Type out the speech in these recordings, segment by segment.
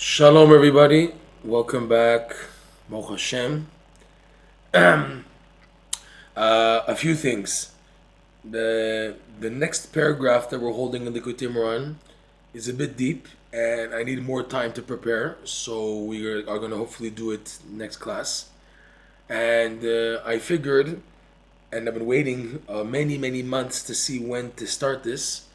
Shalom, everybody. Welcome back. Baruch Hashem. A few things. The next paragraph that we're holding in Likutey Moharan is a bit deep, and I need more time to prepare. So we are going to hopefully do it next class. And I figured, and I've been waiting many months to see when to start this.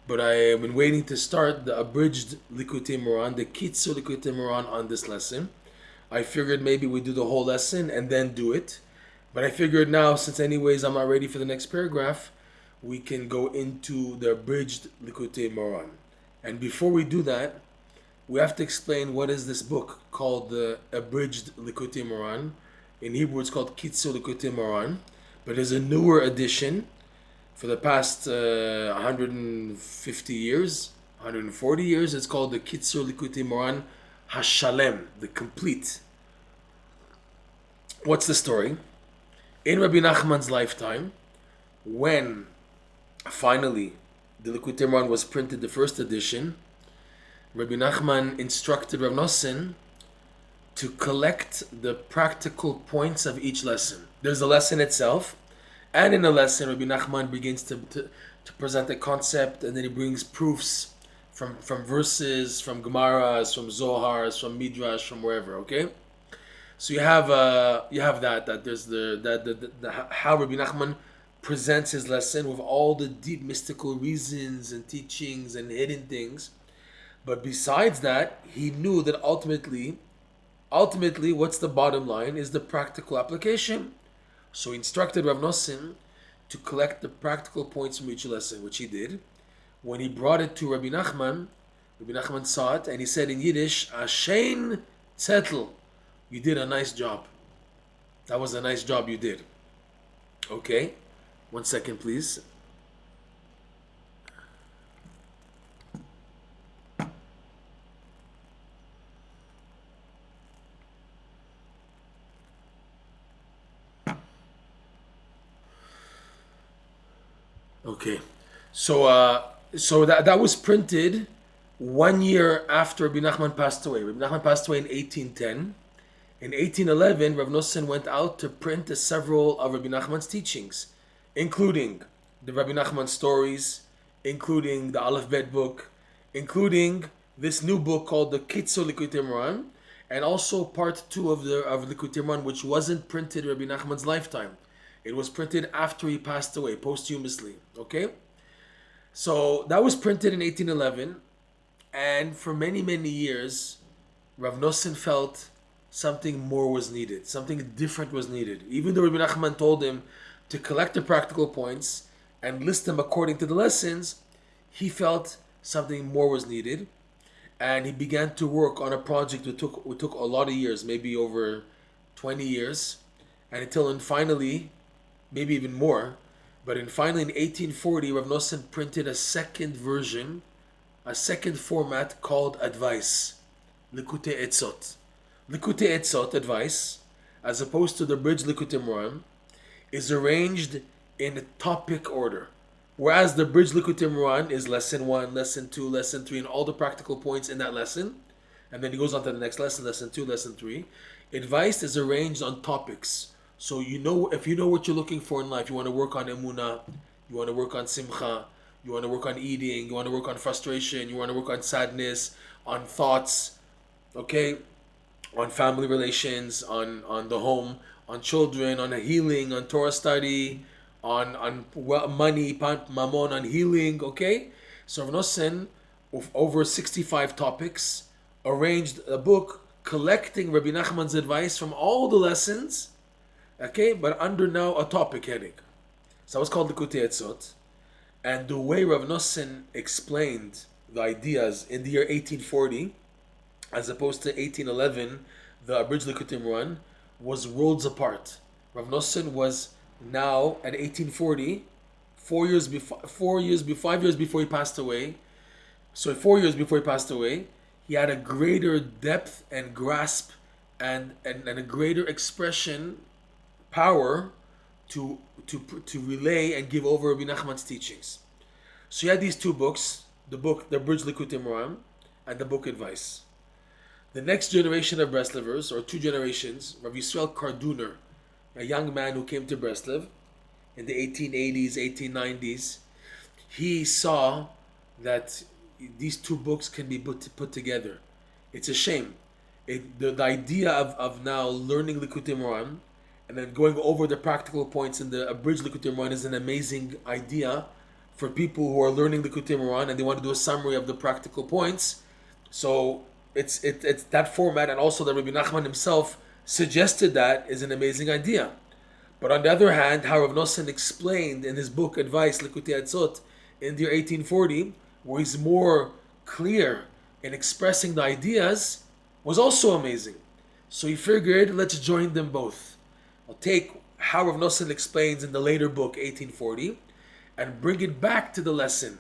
But I have been waiting to start the Abridged Likutey Moharan, the Kitzur Likutey Moharan on this lesson. I figured maybe we do the whole lesson and then do it. But I figured now, since anyways I'm not ready for the next paragraph, we can go into the Abridged Likutey Moharan. And before we do that, we have to explain what is this book called the Abridged Likutey Moharan. In Hebrew it's called Kitzur Likutey Moharan, but there's a newer edition for the past 150 years, 140 years. It's called the Kitzur Likutey Moharan Hashalem, the complete. What's the story? In Rebbe Nachman's lifetime, when finally the Likutey Moharan was printed, the first edition, Rebbe Nachman instructed Reb Noson to collect the practical points of each lesson. There's a lesson itself, and in the lesson, Rebbe Nachman begins to present a concept, and then he brings proofs from verses, from Gemaras, from Zohars, from Midrash, from wherever. Okay, so you have that there's the how Rebbe Nachman presents his lesson with all the deep mystical reasons and teachings and hidden things. But besides that, he knew that ultimately, what's the bottom line is the practical application. So he instructed Reb Noson to collect the practical points from each lesson, which he did. When he brought it to Rebbe Nachman saw it and he said in Yiddish, Ashein Zettel, you did a nice job. That was a nice job you did. Okay, 1 second please. Okay, so that was printed 1 year after Rebbe Nachman passed away. Rebbe Nachman passed away in 1810. In 1811, Reb Noson went out to print several of Rebbe Nachman's teachings, including the Rebbe Nachman stories, including the Aleph Bet book, including this new book called the Kitzur Likutey Moharan, and also part 2 of Likutey Moharan, which wasn't printed in Rebbe Nachman's lifetime. It was printed after he passed away, posthumously. Okay? So that was printed in 1811, and for many years, Rav Noson felt something more was needed, something different was needed. Even though Rebbe Nachman told him to collect the practical points and list them according to the lessons, he felt something more was needed, and he began to work on a project that took a lot of years, maybe over 20 years, and until finally, maybe even more, but finally in 1840, Reb Noson printed a second version, a second format called Advice, Likutey Etzot. Likutey Etzot, Advice, as opposed to the Abridged Likutey Moharan, is arranged in a topic order. Whereas the Abridged Likutey Moharan is lesson 1, lesson 2, lesson 3, and all the practical points in that lesson, and then he goes on to the next lesson, lesson 2, lesson 3. Advice is arranged on topics. So if you know what you're looking for in life, you want to work on emunah, you want to work on simcha, you want to work on eating, you want to work on frustration, you want to work on sadness, on thoughts, okay, on family relations, on the home, on children, on healing, on Torah study, on money, mammon, on healing, okay? So Rav Noson, with over 65 topics, arranged a book collecting Rebbe Nachman's advice from all the lessons, okay, but under now a topic heading. So that was called Likutey Etzot. And the way Reb Noson explained the ideas in the year 1840, as opposed to 1811, the Abridged Likutey Moharan, was worlds apart. Reb Noson was now at 1840, 5 years before he passed away. So 4 years before he passed away, he had a greater depth and grasp and a greater expression power to relay and give over Rebbe Nachman's teachings. So you had these two books, the Abridged Likutey Moharan and the book Advice. The next generation of Breslovers, or two generations, Rav Yisrael Karduner, a young man who came to Breslov in the 1880s, 1890s, he saw that these two books can be put together. It's a shame. The idea of now learning Likutey Moharan and then going over the practical points in the Abridged Likutey Moharan is an amazing idea for people who are learning Likutey Moharan and they want to do a summary of the practical points. So it's that format, and also that Rebbe Nachman himself suggested that is an amazing idea. But on the other hand, how Reb Noson explained in his book Advice Likutey Atzot in the year 1840, where he's more clear in expressing the ideas, was also amazing. So he figured, let's join them both. I'll take how Reb Noson explains in the later book 1840 and bring it back to the lesson.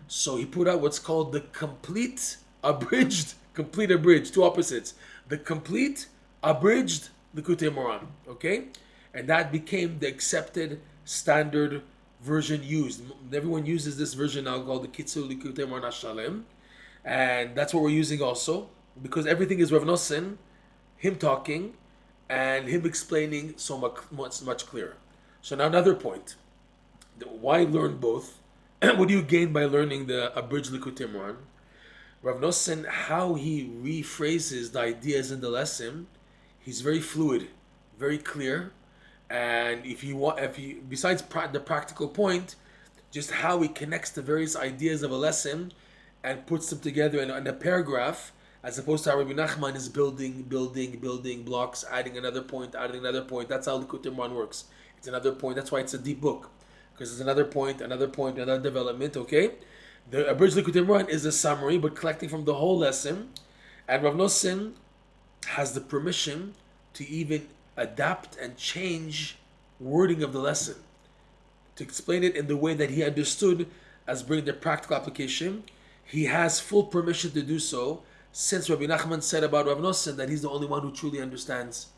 So he put out what's called the complete abridged, two opposites. The complete abridged Likutey Moharan, okay? And that became the accepted standard version used. Everyone uses this version now called the Kitzur Likutey Moharan Shalem. And that's what we're using also, because everything is Reb Noson, him talking, and him explaining so much clearer. So now another point. Why learn both? What do you gain by learning the Abridged Likutey Moharan? Rav Noson, how he rephrases the ideas in the lesson, he's very fluid, very clear, and if you besides the practical point, just how he connects the various ideas of a lesson and puts them together in a paragraph, as opposed to how Rebbe Nachman is building blocks, adding another point. That's how Likutey Moharan works. It's another point. That's why it's a deep book, because it's another point, another development. Okay. The Abridged Likutey Moharan is a summary, but collecting from the whole lesson. And Rav Noson has the permission to even adapt and change wording of the lesson, to explain it in the way that he understood as bringing the practical application. He has full permission to do so, since Rebbe Nachman said about Rav Noson that he's the only one who truly understands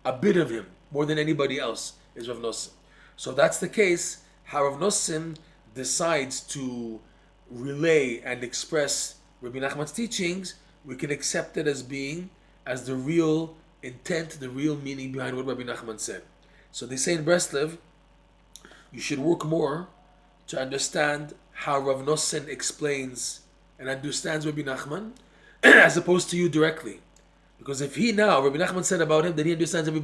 a bit of him, more than anybody else, is Rav Noson. So that's the case, how Rav Noson decides to relay and express Rebbe Nachman's teachings, we can accept it as the real intent, the real meaning behind what Rebbe Nachman said. So they say in Breslov, you should work more to understand how Rav Noson explains and understands Rebbe Nachman, as opposed to you directly. Because if Rebbe Nachman said about him that he understands him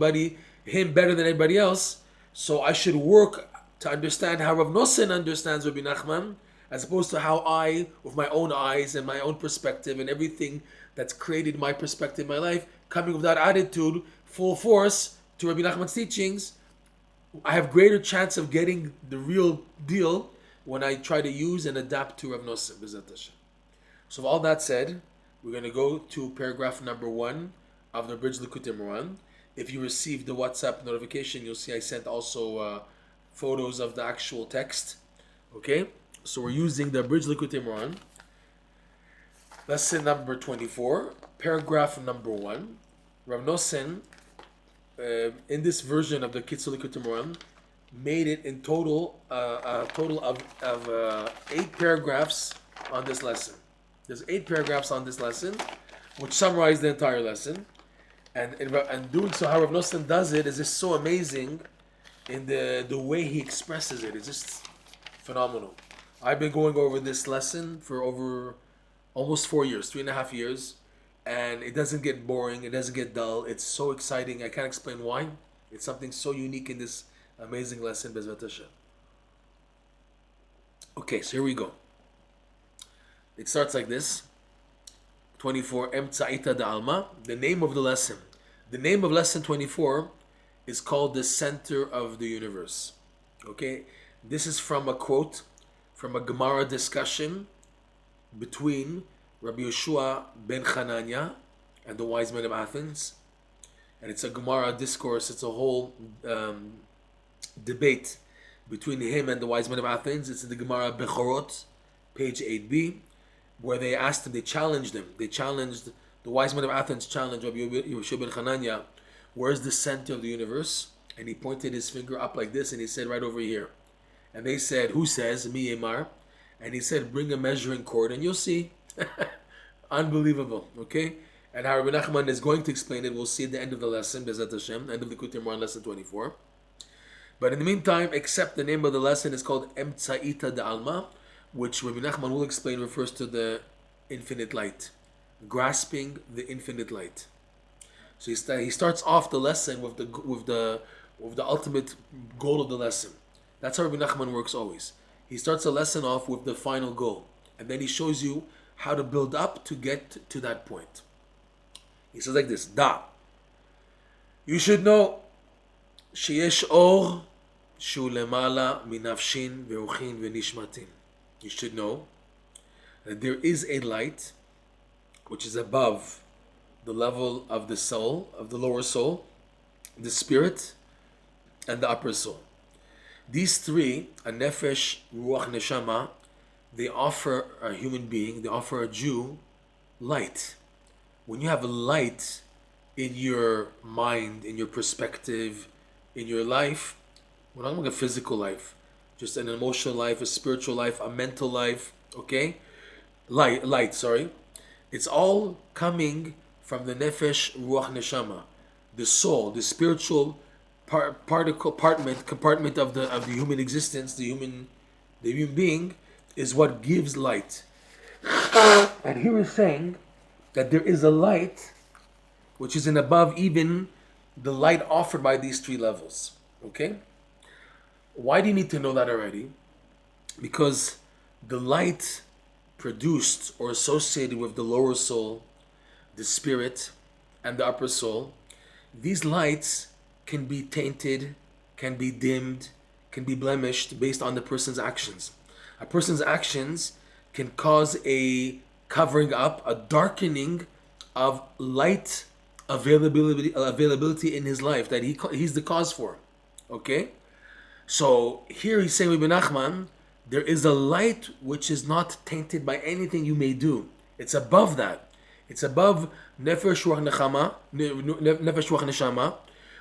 better than anybody else, so I should work to understand how Rav Noson understands Rebbe Nachman, as opposed to how I, with my own eyes and my own perspective and everything that's created my perspective in my life, coming with that attitude, full force, to Rebbe Nachman's teachings, I have greater chance of getting the real deal when I try to use and adapt to Rav Noson. So with all that said, we're going to go to paragraph number 1 of the Abridged Likutey Moharan. If you received the WhatsApp notification, you'll see I sent also photos of the actual text. Okay? So we're using the Abridged Likutey Moharan, lesson number 24, paragraph number 1. Rav Noson, in this version of the Kitzur Likutey Moharan, made it in total a total of 8 paragraphs on this lesson. There's 8 paragraphs on this lesson, which summarize the entire lesson. And doing so, how Rav Noson does it is just so amazing in the way he expresses it. It's just phenomenal. I've been going over this lesson for over almost 4 years, 3.5 years, and it doesn't get boring, it doesn't get dull. It's so exciting. I can't explain why. It's something so unique in this amazing lesson, Bezrat Hashem. Okay, so here we go. It starts like this. 24, Emtsaita da Alma, the name of the lesson. The name of lesson 24 is called the center of the universe. Okay, this is from a quote from a Gemara discussion between Rabbi Yeshua ben Hanania and the wise men of Athens. And it's a Gemara discourse, it's a whole debate between him and the wise men of Athens. It's in the Gemara Bechorot, page 8b, where they asked him, they challenged him. The wise men of Athens challenged Rabbi Yeshua ben Hanania, where's the center of the universe? And he pointed his finger up like this and he said, right over here. And they said, who says? Mi Emar. And he said, bring a measuring cord and you'll see. Unbelievable, okay? And how Rebbe Nachman is going to explain it, we'll see at the end of the lesson, Bezat Hashem, end of Likutey Moharan, lesson 24. But in the meantime, accept the name of the lesson is called Emtsaita de Alma, which Rebbe Nachman will explain refers to the infinite light, grasping the infinite light. So he starts off the lesson with the ultimate goal of the lesson. That's how Rebbe Nachman works always. He starts a lesson off with the final goal, and then he shows you how to build up to get to that point. He says like this: Da. You should know, sheyesh or shu lemala minafshin veruchin venishmatin. You should know that there is a light which is above the level of the soul, of the lower soul, the spirit, and the upper soul. These three, a nefesh, ruach, neshama, they offer a human being, they offer a Jew light. When you have a light in your mind, in your perspective, in your life, we're not talking about a physical life, just an emotional life, a spiritual life, a mental life, okay? Light, sorry. It's all coming from the nefesh, ruach, neshama, the soul, the spiritual compartment of the human existence, the human being, is what gives light. And here is saying that there is a light which is in above even the light offered by these three levels. Okay? Why do you need to know that already? Because the light produced or associated with the lower soul, the spirit, and the upper soul, these lights can be tainted, can be dimmed, can be blemished based on the person's actions. A person's actions can cause a covering up, a darkening of light availability in his life that he's the cause for. Okay? So here he's saying with Rebbe Nachman, there is a light which is not tainted by anything you may do. It's above that. It's above nefesh ruach neshama,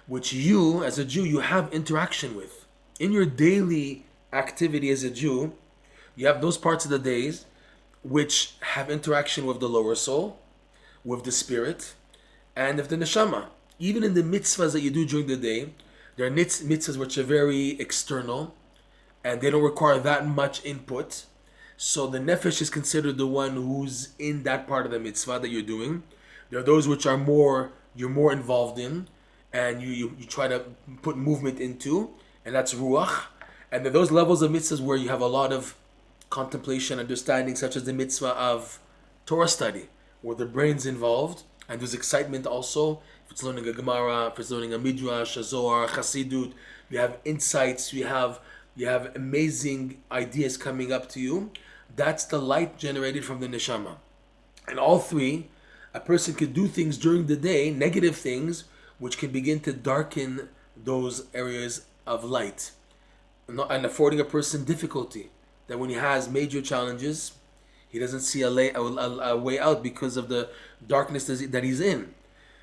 which you, as a Jew, you have interaction with. In your daily activity as a Jew, you have those parts of the days which have interaction with the lower soul, with the spirit, and with the neshama. Even in the mitzvahs that you do during the day, there are mitzvahs which are very external, and they don't require that much input. So the nefesh is considered the one who's in that part of the mitzvah that you're doing. There are those which are you're more involved in, and you try to put movement into, and that's ruach. And there are those levels of mitzvahs where you have a lot of contemplation, understanding, such as the mitzvah of Torah study, where the brain's involved, and there's excitement also. If it's learning a Gemara, if it's learning a Midrash, a Zohar, Chassidut, you have insights, you have amazing ideas coming up to you. That's the light generated from the neshama. And all three, a person could do things during the day, negative things, which can begin to darken those areas of light, and affording a person difficulty. That when he has major challenges, he doesn't see a way out because of the darkness that he's in.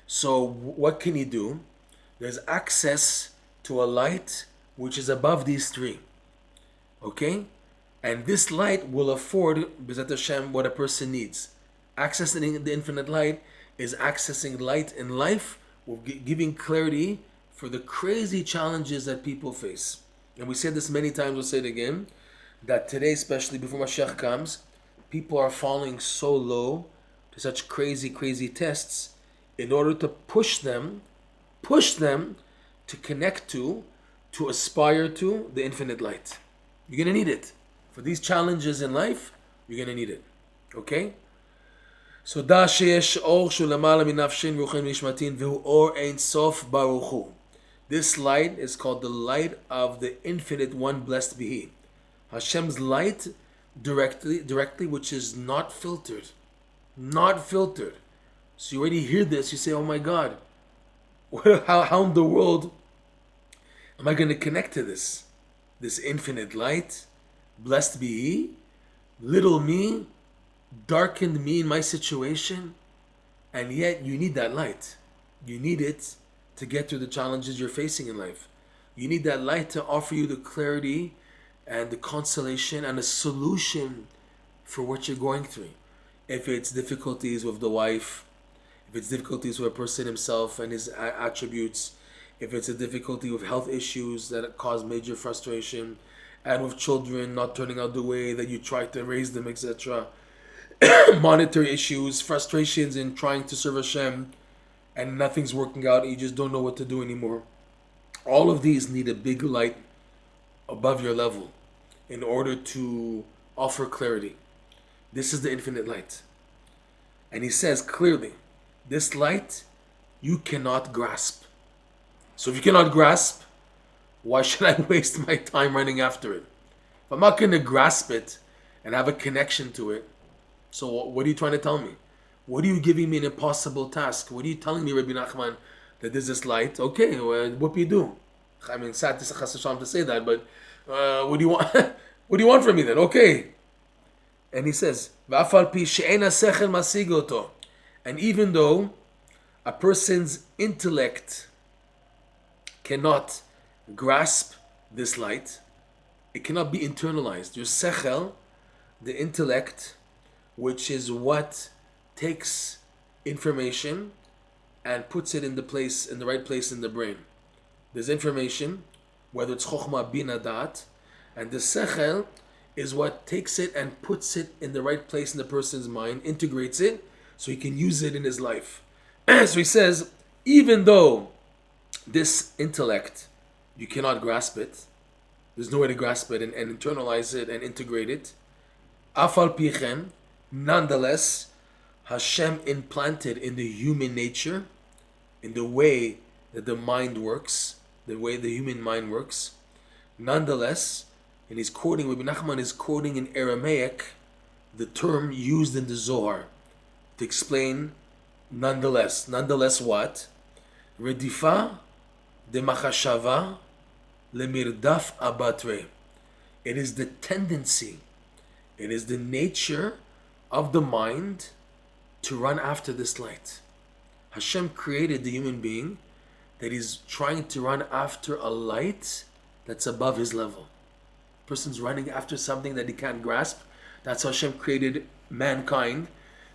So what can he do? There's access to a light which is above these three. Okay? And this light will afford, B'ezrat Hashem, what a person needs. Accessing the infinite light is accessing light in life, giving clarity for the crazy challenges that people face. And we said this many times, we'll say it again, that today, especially before Mashiach comes, people are falling so low to such crazy tests in order to push them to connect to aspire to the infinite light. You're going to need it. For these challenges in life, you're going to need it. Okay? So, da sheyesh or shulamala minafshin ruchin nishmatin v'hu or ein sof baruchu. This light is called the light of the infinite one, blessed be He. Hashem's light directly, which is not filtered. Not filtered. So you already hear this, you say, oh my God, how in the world am I going to connect to this? This infinite light, blessed be He, little me, darkened me in my situation, and yet you need that light. You need it to get through the challenges you're facing in life. You need that light to offer you the clarity and the consolation and a solution for what you're going through. If it's difficulties with the wife, if it's difficulties with a person himself and his attributes, if it's a difficulty with health issues that cause major frustration, and with children not turning out the way that you tried to raise them, etc. Monetary issues, frustrations in trying to serve Hashem, and nothing's working out, and you just don't know what to do anymore. All of these need a big light above your level in order to offer clarity. This is the infinite light. And he says clearly, this light you cannot grasp. So if you cannot grasp, why should I waste my time running after it? If I'm not going to grasp it and have a connection to it, so what are you trying to tell me? What are you giving me an impossible task? What are you telling me, Rebbe Nachman, that there's this light? Okay, well, what do you do? I mean, sad to say that, but what do you want? What do you want from me then? Okay. And he says, and even though a person's intellect cannot grasp this light, it cannot be internalized. Your sechel, the intellect, which is what takes information and puts it in the right place in the brain. There's information, whether it's chokhmah, bina, dat, and the sechel is what takes it and puts it in the right place in the person's mind, integrates it, so he can use it in his life. So he says, even though this intellect, you cannot grasp it, there's no way to grasp it and internalize it and integrate it, afal pichen, nonetheless, Hashem implanted in the human nature, in the way that the mind works, the way the human mind works, nonetheless, and he's quoting, Rebbe Nachman is quoting in Aramaic the term used in the Zohar to explain nonetheless. Nonetheless what? Redifa de machashava lemirdaf abatre. It is the tendency, it is the nature of the mind to run after this light. Hashem created the human being that is trying to run after a light that's above his level. Person's running after something that he can't grasp. That's how Hashem created mankind,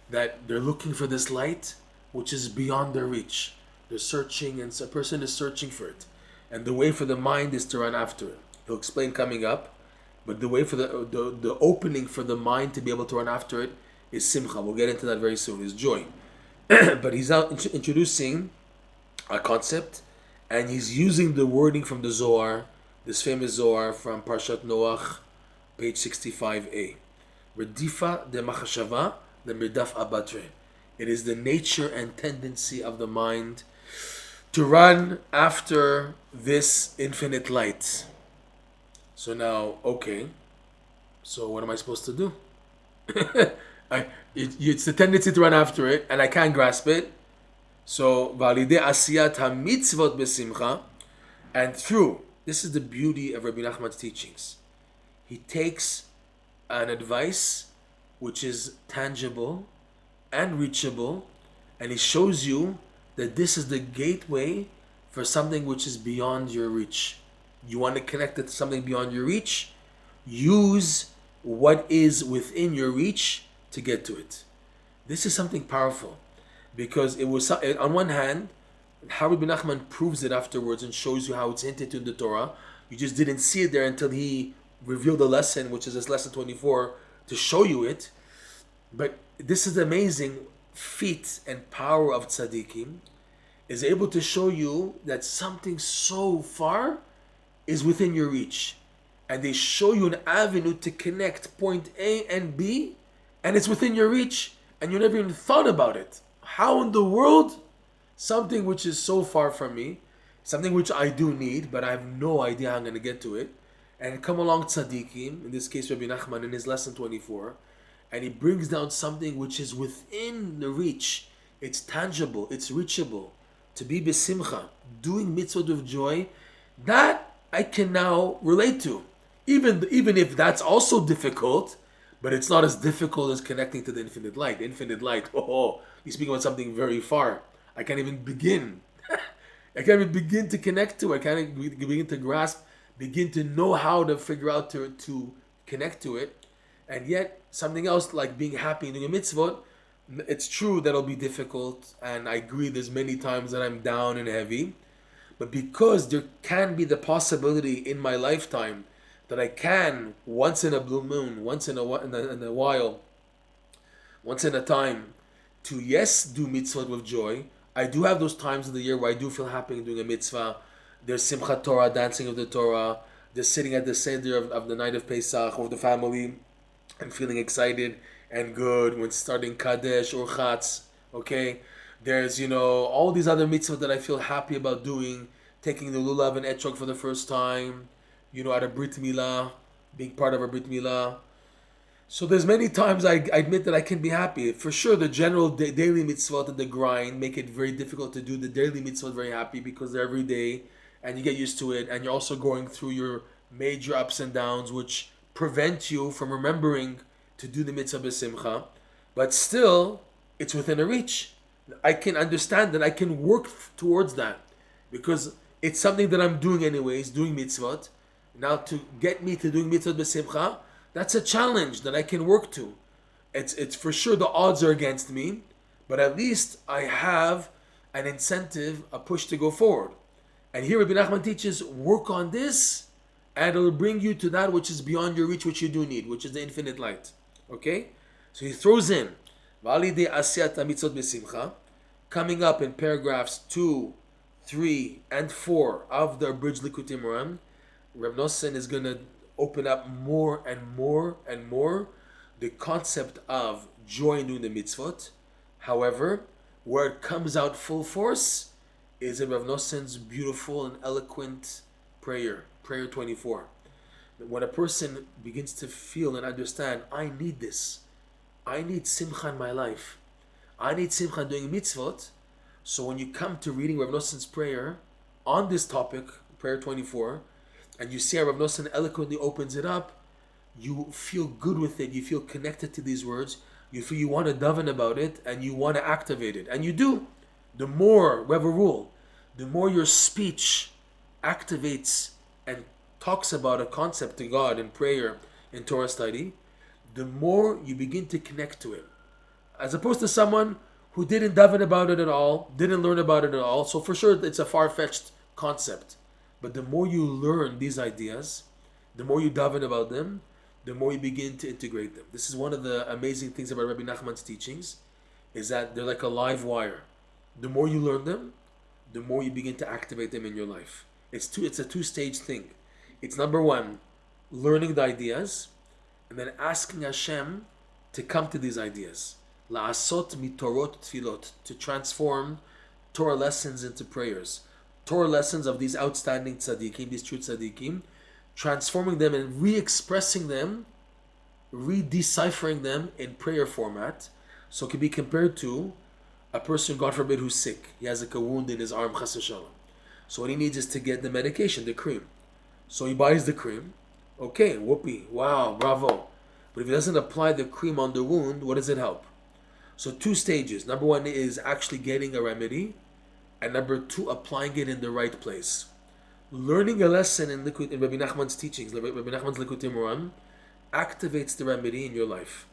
that they're looking for this light which is beyond their reach. They're searching, and a person is searching for it. And the way for the mind is to run after it. He'll explain coming up, but the way for the opening for the mind to be able to run after it is simcha. We'll get into that very soon, is joy. But he's now introducing a concept, and he's using the wording from the Zohar, this famous Zohar from Parshat Noach, page 65a. Redifa de machashava de mirdaf abatre. It is the nature and tendency of the mind to run after this infinite light. So now, okay, so what am I supposed to do? It's the tendency to run after it, and I can't grasp it. So, valide asiyat ha mitzvot besimcha, and through, this is the beauty of Rebbe Nachman's teachings. He takes an advice which is tangible and reachable, and he shows you that this is the gateway for something which is beyond your reach. You want to connect it to something beyond your reach? Use what is within your reach to get to it. This is something powerful, because it was, on one hand, how Rebbe Nachman proves it afterwards and shows you how it's hinted to in the Torah. You just didn't see it there until he revealed the lesson, which is this lesson 24, to show you it. But this is the amazing feat and power of tzaddikim, is able to show you that something so far is within your reach. And they show you an avenue to connect point A and B, and it's within your reach, and you never even thought about it. How in the world? Something which is so far from me, something which I do need, but I have no idea how I'm going to get to it. And come along tzaddikim, in this case Rebbe Nachman in his lesson 24, and he brings down something which is within the reach. It's tangible, it's reachable. To be besimcha, doing mitzvot of joy, that I can now relate to. Even if that's also difficult, but it's not as difficult as connecting to the infinite light. The infinite light, you speak about something very far. I can't even begin. I can't even begin to connect to it. I can't even begin to grasp, begin to know how to figure out to connect to it. And yet, something else like being happy and doing a mitzvot, It's true that it'll be difficult, and I agree there's many times that I'm down and heavy, but because there can be the possibility in my lifetime that I can, once in a blue moon, once in a while, once in a time, to yes, do mitzvot with joy. I do have those times of the year where I do feel happy doing a mitzvah. There's Simchat Torah, dancing of the Torah. There's sitting at the Seder of the night of Pesach with the family and feeling excited and good when starting Kadesh or Chatz. Okay? There's, all these other mitzvot that I feel happy about doing. Taking the Lulav and Etrog for the first time. At a Brit Milah. Being part of a Brit Milah. So there's many times I admit that I can be happy. For sure, the general daily mitzvot and the grind make it very difficult to do the daily mitzvot very happy because they're every day and you get used to it, and you're also going through your major ups and downs which prevent you from remembering to do the mitzvah b'simcha. But still, it's within a reach. I can understand that I can work towards that because it's something that I'm doing anyways, doing mitzvot. Now to get me to doing mitzvot b'simcha, that's a challenge that I can work to. It's for sure the odds are against me, but at least I have an incentive, a push to go forward. And here Rebbe Nachman teaches, work on this, and it'll bring you to that which is beyond your reach, which you do need, which is the infinite light. Okay? So he throws in, V'alidei asiyat mitzvot b'simcha, coming up in paragraphs 2, 3, and 4 of the Abridged Likutey Moharan. Reb Noson is going to open up more and more and more the concept of joy in doing the mitzvot. However, where it comes out full force is in Reb Noson's beautiful and eloquent prayer 24. When a person begins to feel and understand, I need this. I need simcha in my life. I need simcha doing mitzvot. So when you come to reading Reb Noson's prayer on this topic, prayer 24, and you see how Reb Noson eloquently opens it up, you feel good with it, you feel connected to these words, you feel you want to daven about it, and you want to activate it. And you do. The more, we have a rule, the more your speech activates and talks about a concept to God in prayer, in Torah study, the more you begin to connect to it. As opposed to someone who didn't daven about it at all, didn't learn about it at all, so for sure it's a far-fetched concept. But the more you learn these ideas, the more you daven about them, the more you begin to integrate them. This is one of the amazing things about Rebbe Nachman's teachings, is that they're like a live wire. The more you learn them, the more you begin to activate them in your life. It's a two-stage thing. It's number one, learning the ideas, and then asking Hashem to come to these ideas. La'asot mitorot tfilot, to transform Torah lessons into prayers. Torah lessons of these outstanding tzaddikim, these true tzaddikim, transforming them and re-expressing them, re-deciphering them in prayer format. So it can be compared to a person, God forbid, who's sick. He has like a wound in his arm, chas v'shalom. So what he needs is to get the medication, the cream. So he buys the cream. Okay, whoopee, wow, bravo. But if he doesn't apply the cream on the wound, what does it help? So two stages. Number one is actually getting a remedy. And number two, applying it in the right place. Learning a lesson in Rebbe Nachman's teachings, Rebbe Nachman's Likutey Moharan, activates the remedy in your life.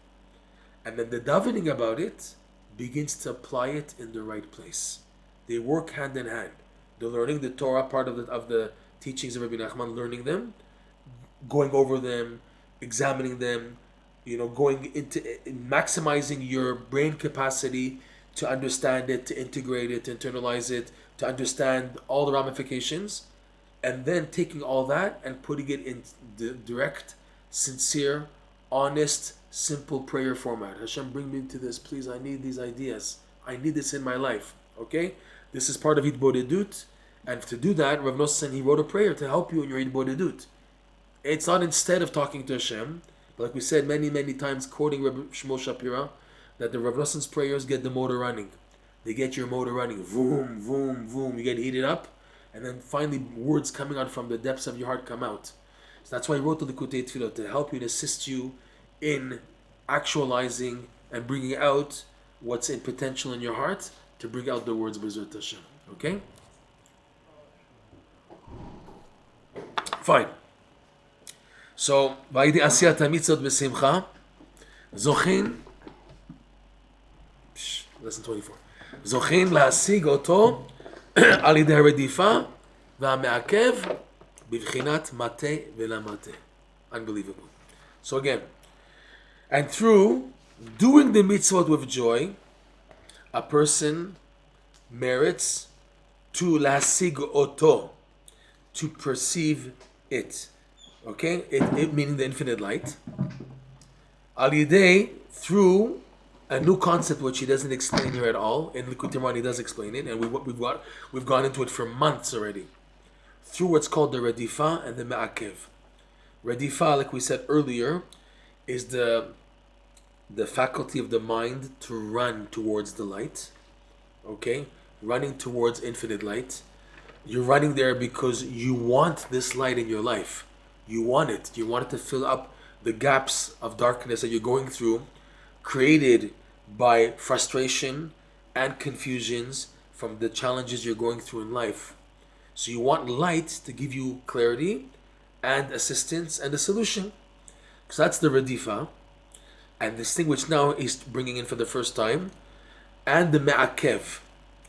And then the davening about it begins to apply it in the right place. They work hand in hand. The learning, the Torah part of the teachings of Rebbe Nachman, learning them, going over them, examining them, going into maximizing your brain capacity to understand it, to integrate it, to internalize it, to understand all the ramifications, and then taking all that and putting it in the direct, sincere, honest, simple prayer format. Hashem, bring me to this, please. I need these ideas. I need this in my life. Okay? This is part of Hitbodedut, and to do that, Reb Noson, he wrote a prayer to help you in your Hitbodedut. It's not instead of talking to Hashem, but like we said many, many times, quoting Reb Shmuel Shapira, that the Reb Noson's prayers get the motor running. They get your motor running. Vroom, vroom, vroom. You get heated up. And then finally words coming out from the depths of your heart come out. So that's why he wrote the Likutei Tefillot, to help you, to assist you in actualizing and bringing out what's in potential in your heart, to bring out the words B'ezrat Hashem. Okay? Fine. So, Vaydi asiyat mitzvot b'simcha, zochin lesson 24. זוכים להשיג אותו על ידי הרדיפה והמעכב בבחינת מטה ולמטה. Unbelievable. So again, and through doing the mitzvot with joy, a person merits to להשיג אותו, to perceive it. Okay? It meaning the infinite light. Al yidei, through a new concept which he doesn't explain here at all. In Likutey Moharan he does explain it, and we've gone into it for months already. Through what's called the redifa and the ma'akev. Redifa, like we said earlier, is the faculty of the mind to run towards the light. Okay? Running towards infinite light. You're running there because you want this light in your life. You want it. You want it to fill up the gaps of darkness that you're going through, created by frustration and confusions from the challenges you're going through in life. So you want light to give you clarity and assistance and a solution. So that's the redifa. And this thing which now he's bringing in for the first time, and the ma'akev.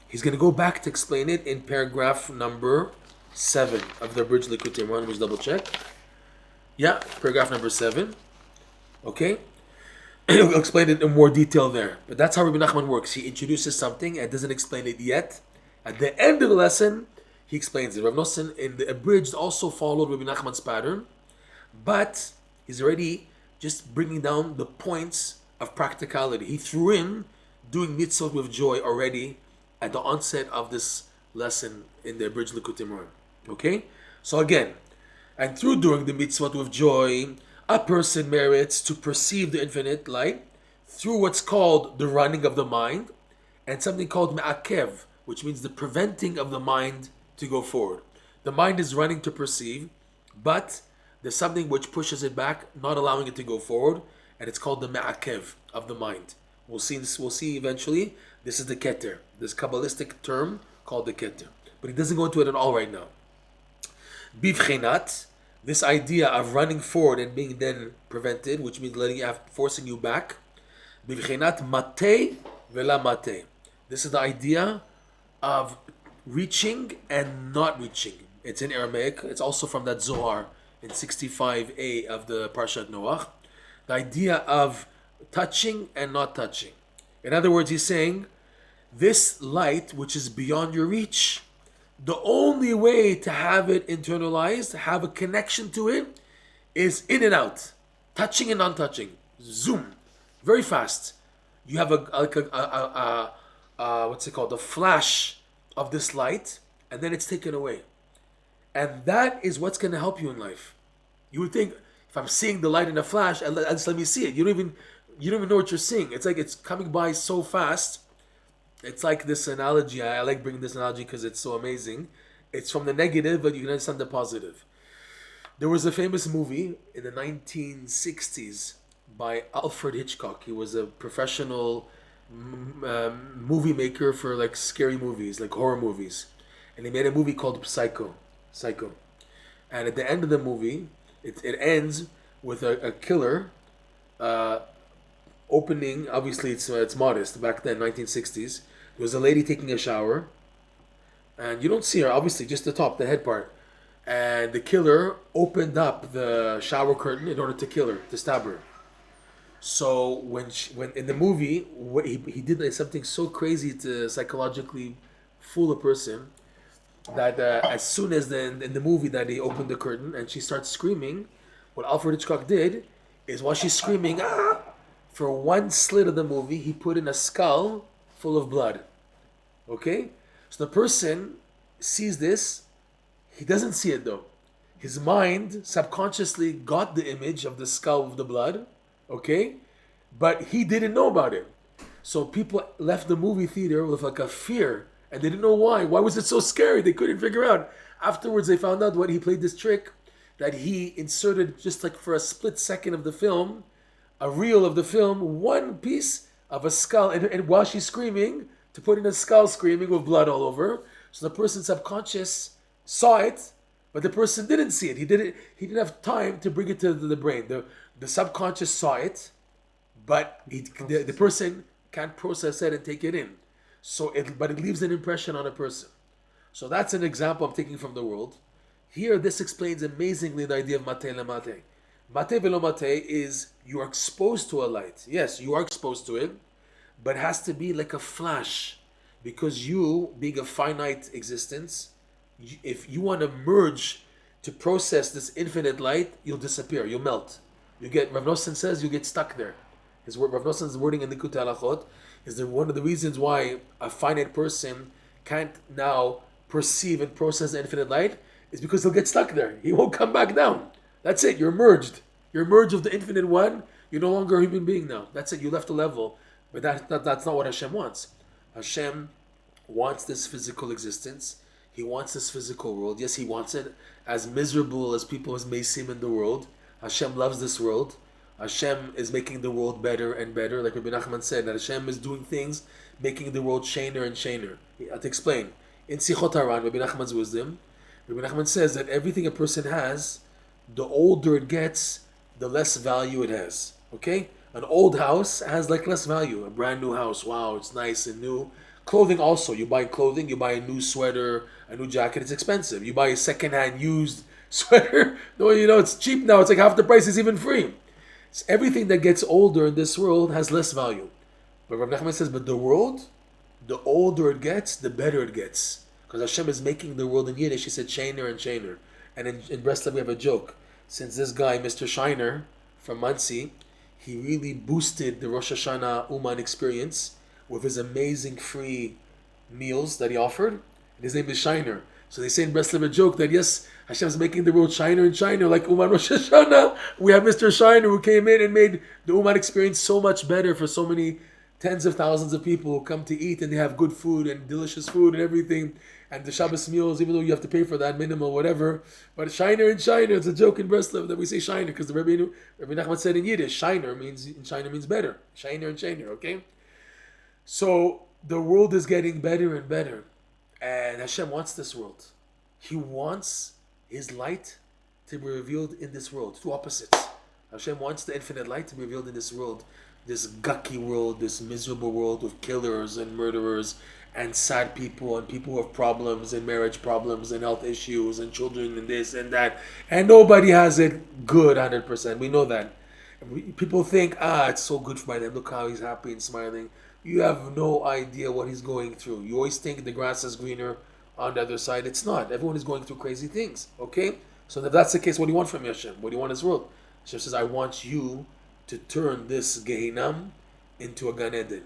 He's going to go back to explain it in paragraph number 7 of the Abridged Likutey Moharan. Let's double check. Yeah, paragraph number 7. Okay? We'll explain it in more detail there. But that's how Rebbe Nachman works. He introduces something and doesn't explain it yet. At the end of the lesson, he explains it. Reb Noson in the Abridged also followed Rebbe Nachman's pattern, but he's already just bringing down the points of practicality. He threw in doing mitzvot with joy already at the onset of this lesson in the Abridged Likutey Moharan. Okay? So again, and through doing the mitzvot with joy, a person merits to perceive the infinite light through what's called the running of the mind, and something called ma'akev, which means the preventing of the mind to go forward. The mind is running to perceive, but there's something which pushes it back, not allowing it to go forward, and it's called the ma'akev of the mind. We'll see eventually. This is the keter, this Kabbalistic term called the keter. But he doesn't go into it at all right now. Bivchenat, this idea of running forward and being then prevented, which means forcing you back. Bivchenat mate vela mate. This is the idea of reaching and not reaching. It's in Aramaic. It's also from that Zohar in 65a of the Parshat Noach. The idea of touching and not touching. In other words, he's saying, this light which is beyond your reach, the only way to have it internalized, have a connection to it, is in and out, touching and non-touching. Zoom, very fast. You have what's it called? A flash of this light, and then it's taken away. And that is what's going to help you in life. You would think, if I'm seeing the light in a flash, just let me see it. You don't even know what you're seeing. It's like it's coming by so fast. It's like this analogy. I like bringing this analogy because it's so amazing. It's from the negative, but you can understand the positive. There was a famous movie in the 1960s by Alfred Hitchcock. He was a professional movie maker for like scary movies, like horror movies. And he made a movie called Psycho. And at the end of the movie, it ends with a killer opening. Obviously, it's modest. Back then, 1960s, there was a lady taking a shower, and you don't see her. Obviously, just the top, the head part. And the killer opened up the shower curtain in order to kill her, to stab her. So when in the movie, what he did like something so crazy to psychologically fool a person that as soon as in the movie that he opened the curtain and she starts screaming, what Alfred Hitchcock did is while she's screaming, for one slit of the movie, he put in a skull full of blood. Okay? So the person sees this. He doesn't see it though. His mind subconsciously got the image of the skull with the blood. Okay? But he didn't know about it. So people left the movie theater with like a fear. And they didn't know why. Why was it so scary? They couldn't figure out. Afterwards, they found out when he played this trick that he inserted, just like for a split second of the film, a reel of the film, one piece of a skull, and while she's screaming, to put in a skull screaming with blood all over. So the person's subconscious saw it, but the person didn't see it. He didn't have time to bring it to the brain. The subconscious saw it, but the person can't process it and take it in. But it leaves an impression on a person. So that's an example I'm taking from the world. Here, this explains amazingly the idea of mate le mate. Mate velo mate is you are exposed to a light. Yes, you are exposed to it, but it has to be like a flash. Because you, being a finite existence, if you want to merge to process this infinite light, you'll disappear, you'll melt. Reb Noson says you get stuck there. Reb Noson's wording in Likutey Moharan is that one of the reasons why a finite person can't now perceive and process the infinite light is because he'll get stuck there. He won't come back down. That's it. You're merged. You're merged with the infinite one. You're no longer a human being now. That's it. You left the level. But that's not what Hashem wants. Hashem wants this physical existence. He wants this physical world. Yes, He wants it as miserable as people may seem in the world. Hashem loves this world. Hashem is making the world better and better. Like Rebbe Nachman said, that Hashem is doing things, making the world shainer and shainer. To explain, in Sichot Haran, Rebbe Nachman's wisdom, Rebbe Nachman says that everything a person has, the older it gets, the less value it has. Okay? An old house has like less value. A brand new house, wow, it's nice and new. Clothing also. You buy clothing, you buy a new sweater, a new jacket, it's expensive. You buy a second-hand used sweater, no, it's cheap now. It's like half the price, is even free. So everything that gets older in this world has less value. But Rebbe Nachman says, but the world, the older it gets, the better it gets. Because Hashem is making the world in Yiddish, He said, shainer and shainer. And in Breslov we have a joke. Since this guy, Mr. Shiner from Muncie, he really boosted the Rosh Hashanah Uman experience with his amazing free meals that he offered. And his name is Shiner. So they say in Breslov a joke that yes, Hashem is making the world shiner and shiner like Uman Rosh Hashanah. We have Mr. Shiner who came in and made the Uman experience so much better for so many tens of thousands of people who come to eat, and they have good food and delicious food and everything. And the Shabbos meals, even though you have to pay for that minimal, whatever. But shiner and shiner, it's a joke in Breslov that we say shiner because the Rebbe Nachman said in Yiddish, shiner means better. Shiner and shiner, okay? So the world is getting better and better. And Hashem wants this world. He wants His light to be revealed in this world. Two opposites. Hashem wants the infinite light to be revealed in this world. This gucky world, this miserable world with killers and murderers and sad people and people who have problems and marriage problems and health issues and children and this and that. And nobody has it good 100%. We know that. People think, it's so good for my dad. Look how he's happy and smiling. You have no idea what he's going through. You always think the grass is greener on the other side. It's not. Everyone is going through crazy things. Okay? So if that's the case, what do you want from Hashem? What do you want in this world? Hashem says, I want you to turn this Gehinam into a Gan Eden.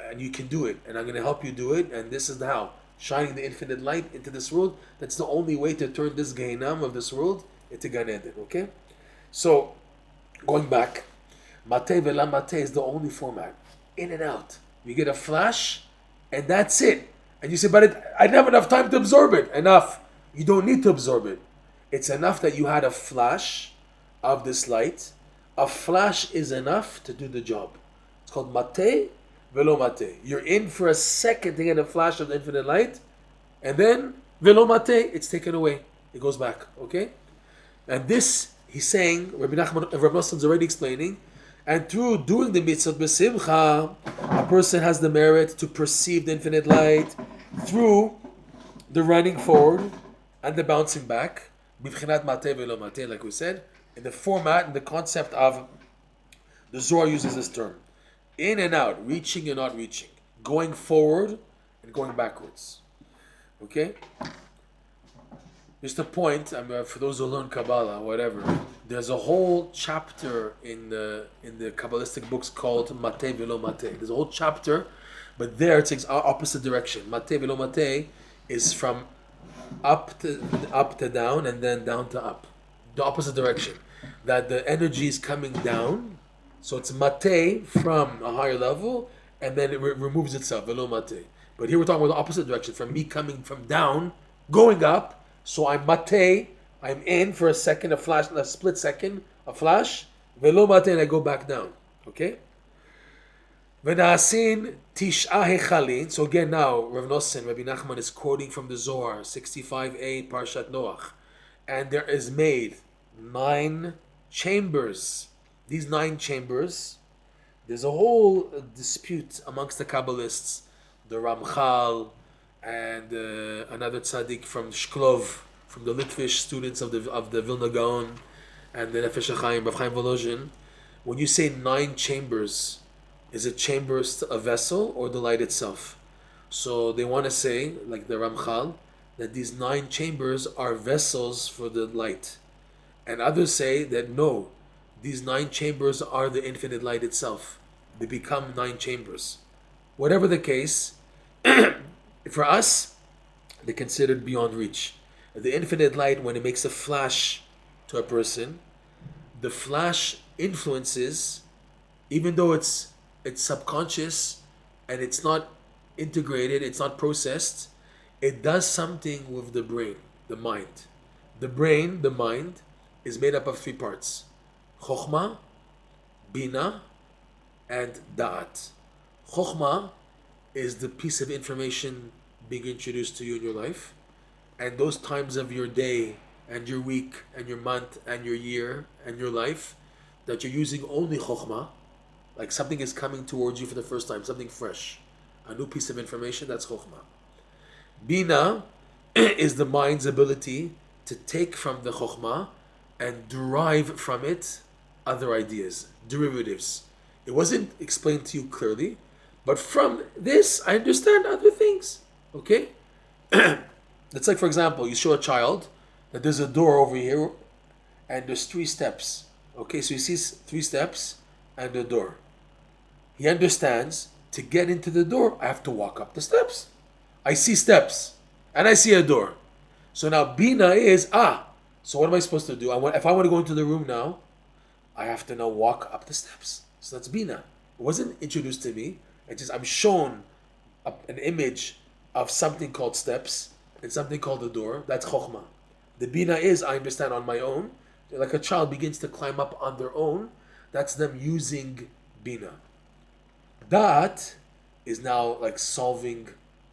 And you can do it. And I'm going to help you do it. And this is the how. Shining the infinite light into this world. That's the only way to turn this Gehinam of this world into Gan Eden. Okay? So, going back, Mate vela Mate is the only format. In and out. You get a flash, and that's it. And you say, but I didn't have enough time to absorb it. Enough. You don't need to absorb it. It's enough that you had a flash of this light. A flash is enough to do the job. It's called Mate velo Mate. You're in for a second to get a flash of the infinite light, and then velo Mate, it's taken away. It goes back. Okay? And this, he's saying, Rebbe Noson's already explaining, and through doing the mitzvot b'simcha, a person has the merit to perceive the infinite light through the running forward and the bouncing back. B'vchinat Mate velo Mate, like we said, in the format and the concept of the Zohar uses this term. In and out, reaching and not reaching, going forward and going backwards. Okay? Just a point, for those who learn Kabbalah, whatever, there's a whole chapter in the Kabbalistic books called Mate velo Mate. There's a whole chapter, but there it takes opposite direction. Mate velo Mate is from up to down and then down to up. The opposite direction. That the energy is coming down, so it's Mate from a higher level, and then it removes itself, velo Mate. But here we're talking about the opposite direction, from me coming from down, going up. So I'm Mate, I'm in for a second, a split second, a flash, velo Mate, and I go back down. Okay? V'na'asin tish'a hechalin. So again now, Rebbe Noson, Rebbe Nachman is quoting from the Zohar, 65a, Parshat Noach. And there is made 9 chambers. These 9 chambers, There's a whole dispute amongst the Kabbalists, the Ramchal and another tzaddik from Shklov, from the Litvish students of the Vilna Gaon and the Nefesh HaChaim, Rav Chaim Volozhin. When you say 9 chambers, is it chambers a vessel or the light itself? So they want to say, like the Ramchal, that these 9 chambers are vessels for the light. And others say that no, these 9 chambers are the infinite light itself. They become 9 chambers. Whatever the case, for us, they're considered beyond reach. The infinite light, when it makes a flash to a person, the flash influences, even though it's subconscious and it's not integrated, it's not processed, it does something with the brain, the mind. The brain, the mind, is made up of 3 parts: Chokhmah, Bina, and Da'at. Chokhmah is the piece of information being introduced to you in your life, and those times of your day and your week and your month and your year and your life that you're using only Chokhmah, like something is coming towards you for the first time, something fresh, a new piece of information, that's Chokhmah. Bina is the mind's ability to take from the Chokhmah and derive from it other ideas, derivatives. It wasn't explained to you clearly, but from this, I understand other things. Okay? It's like, for example, you show a child that there's a door over here and there's 3 steps. Okay, so he sees 3 steps and a door. He understands, to get into the door, I have to walk up the steps. I see steps and I see a door. So now Bina is, so what am I supposed to do? If I want to go into the room now, I have to now walk up the steps. So that's Bina. It wasn't introduced to me. I'm shown an image of something called steps and something called the door. That's Chokhmah. The Bina is, I understand on my own. Like a child begins to climb up on their own, that's them using Bina. That is now like solving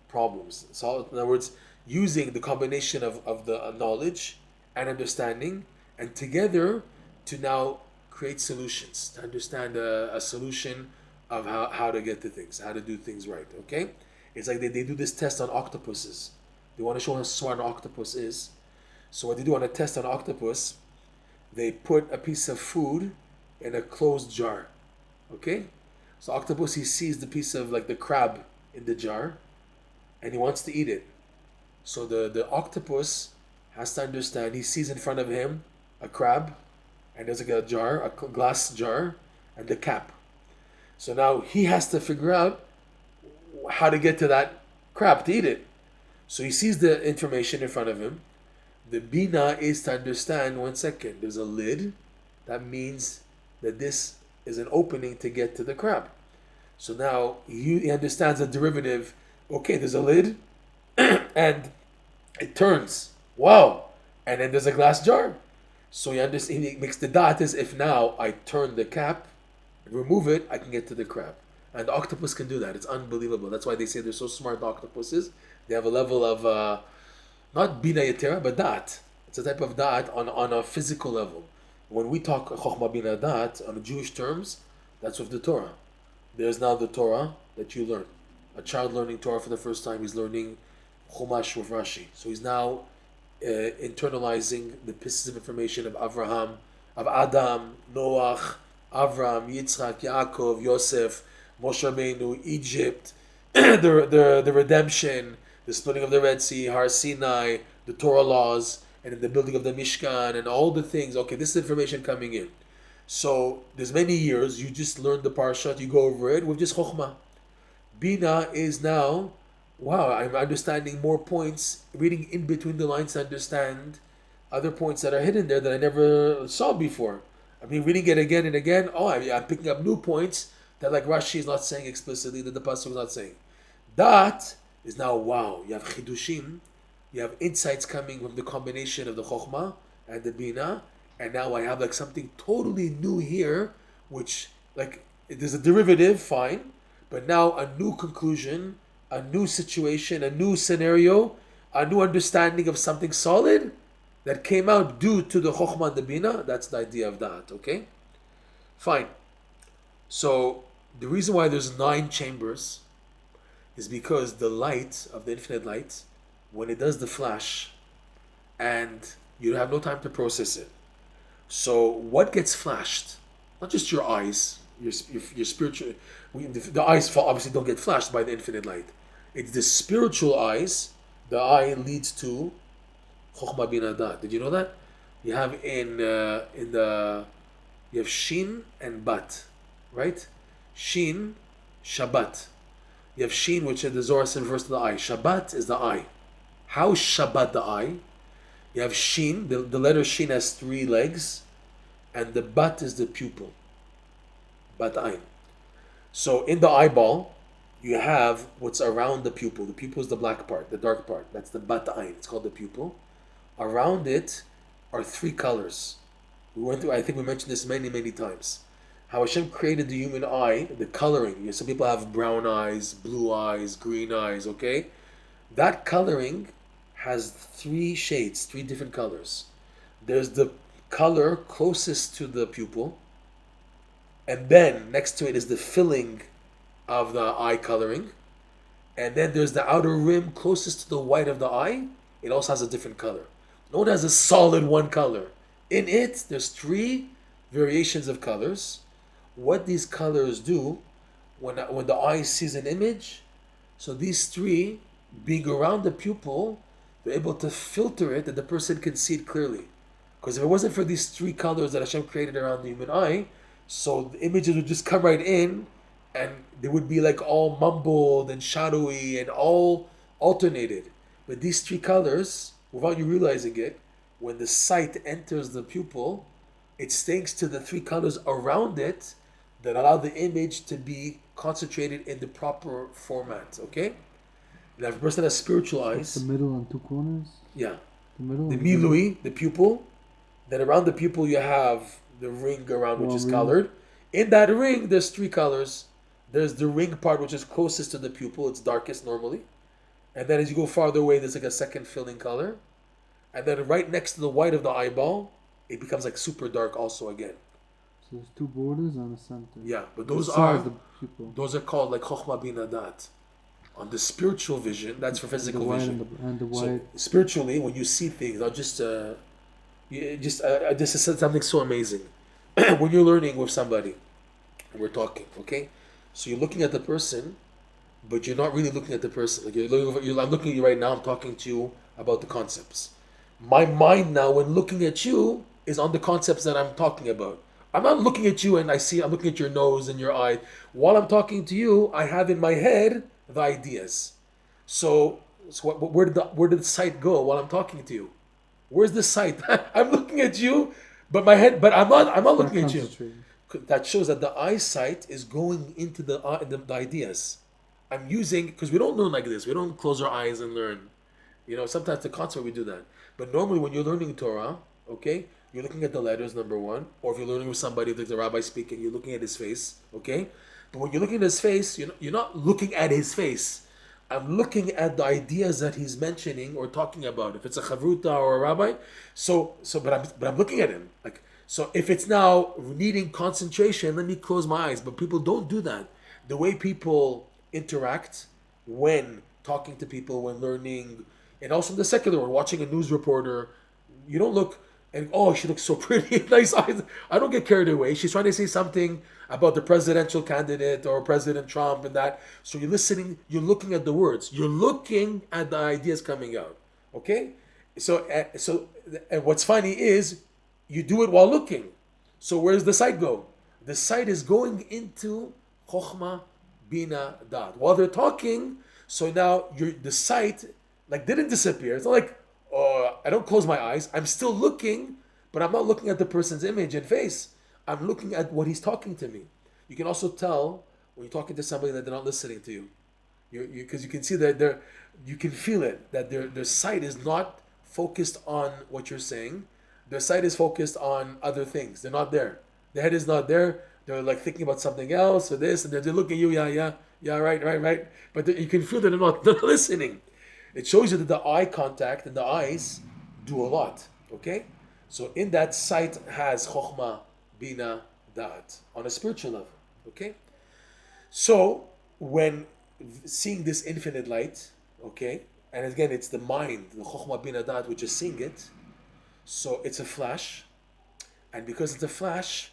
problems. So in other words, using the combination of the knowledge and understanding, and together to now create solutions, to understand a solution of how to get to things, how to do things right, okay? It's like they do this test on octopuses. They want to show how smart an octopus is. So what they do on a test on octopus, they put a piece of food in a closed jar, okay? So octopus, he sees the piece of like the crab in the jar and he wants to eat it. So the octopus has to understand, he sees in front of him a crab and there's like a jar, a glass jar, and the cap. So now he has to figure out how to get to that crab to eat it. So he sees the information in front of him. The Bina is to understand, 1 second, there's a lid. That means that this is an opening to get to the crab. So now he understands the derivative. Okay, there's a lid and it turns. Wow. And then there's a glass jar. So he makes the dot as if now I turn the cap, remove it, I can get to the crab. And the octopus can do that. It's unbelievable. That's why they say they're so smart, the octopuses. They have a level of, not bina yetera, but dat. It's a type of dat on a physical level. When we talk chokhmah bina dat, on Jewish terms, that's with the Torah. There's now the Torah that you learn. A child learning Torah for the first time, he's learning Chumash with Rashi. So he's now internalizing the pieces of information of Avraham, of Adam, Noach, Avram, Yitzchak, Yaakov, Yosef, Moshe Rabbeinu, Egypt, the redemption, the splitting of the Red Sea, Har Sinai, the Torah laws, and then the building of the Mishkan, and all the things. Okay, this is information coming in. So there's many years, you just learn the parsha, you go over it with just Chokhmah. Bina is now, wow, I'm understanding more points, reading in between the lines to understand other points that are hidden there that I never saw before. I mean, reading it again and again, I'm picking up new points that like Rashi is not saying explicitly, that the Pasuk is not saying. That is now, wow, you have chidushim, you have insights coming from the combination of the Chokhmah and the Bina, and now I have like something totally new here, which like, there's a derivative, fine, but now a new conclusion, a new situation, a new scenario, a new understanding of something solid that came out due to the Chokhmah and the Bina. That's the idea of that, okay? Fine. So The reason why there's 9 chambers is because the light of the infinite light, when it does the flash, and you have no time to process it. So what gets flashed? Not just your eyes, your spiritual. The eyes obviously don't get flashed by the infinite light. It's the spiritual eyes. The eye leads to chokhmah bin adat. Did you know that? You have you have shin and bat, right? Shin, Shabbat. You have shin, which is the Zohar refers to the eye. Shabbat is the eye. How is Shabbat the eye? You have shin. The letter shin has 3 legs, and the bat is the pupil. Bat ayin. So in the eyeball, you have what's around the pupil. The pupil is the black part, the dark part. That's the bat ayin. It's called the pupil. Around it are 3 colors. We went through. I think we mentioned this many, many times. How Hashem created the human eye, the coloring. Some people have brown eyes, blue eyes, green eyes. Okay, that coloring has 3 shades, 3 different colors. There's the color closest to the pupil, and then next to it is the filling of the eye coloring, and then there's the outer rim closest to the white of the eye. It also has a different color. No one has a solid one color. In it, there's 3 variations of colors. What these colors do, when the eye sees an image, so these 3 being around the pupil, they're able to filter it that the person can see it clearly. Because if it wasn't for these 3 colors that Hashem created around the human eye, so the images would just come right in, and they would be like all mumbled and shadowy and all alternated. But these 3 colors, without you realizing it, when the sight enters the pupil, it's thanks to the 3 colors around it that allow the image to be concentrated in the proper format. Okay? Now, if a person has spiritual eyes, the middle and 2 corners. Yeah, The middle. the milui, the pupil. Then around the pupil you have the ring around, which is colored. In that ring, there's 3 colors. There's the ring part, which is closest to the pupil. It's darkest normally. And then as you go farther away, there's like a second filling color. And then right next to the white of the eyeball, it becomes like super dark also again. So there's 2 borders and a center. Yeah, but those are called like chokhmah bin adat. On the spiritual vision, that's for physical vision. And the white. So spiritually, when you see things, this is something so amazing. When you're learning with somebody, and we're talking, okay? So you're looking at the person, but you're not really looking at the person. Like I'm looking at you right now. I'm talking to you about the concepts. My mind now, when looking at you, is on the concepts that I'm talking about. I'm not looking at you and I'm looking at your nose and your eye. While I'm talking to you, I have in my head the ideas. So where did the sight go while I'm talking to you? Where's the sight? I'm looking at you, but I'm not looking at you. That shows that the eyesight is going into the ideas. I'm using, because we don't learn like this. We don't close our eyes and learn. Sometimes the concept we do that. But normally when you're learning Torah, okay, you're looking at the letters, number 1. Or if you're learning with somebody, like the rabbi speaking, you're looking at his face, okay? But when you're looking at his face, you're not looking at his face. I'm looking at the ideas that he's mentioning or talking about. If it's a chavruta or a rabbi, but I'm looking at him. Like, so if it's now needing concentration, let me close my eyes. But people don't do that. The way people interact when talking to people, when learning, and also in the secular world, watching a news reporter, you don't look and she looks so pretty, nice eyes. I don't get carried away. She's trying to say something about the presidential candidate or President Trump and that. So you're listening, you're looking at the words, you're looking at the ideas coming out. Okay? So and what's funny is you do it while looking. So where's the sight go? The sight is going into chokhmah bina dat. While they're talking, so now the sight didn't disappear. It's not like I don't close my eyes. I'm still looking, but I'm not looking at the person's image and face. I'm looking at what he's talking to me. You can also tell when you're talking to somebody that they're not listening to you. Because you can see that you can feel it, that their sight is not focused on what you're saying. Their sight is focused on other things. They're not there. Their head is not there. They're thinking about something else or this, and they're looking at you, yeah, right. But you can feel that they're not listening. It shows you that the eye contact and the eyes do a lot, okay? So in that sight has chokhmah, bina, da'at, on a spiritual level, okay? So when seeing this infinite light, okay, and again it's the mind, the chokhmah bin adat, which is seeing it. So it's a flash, and because it's a flash,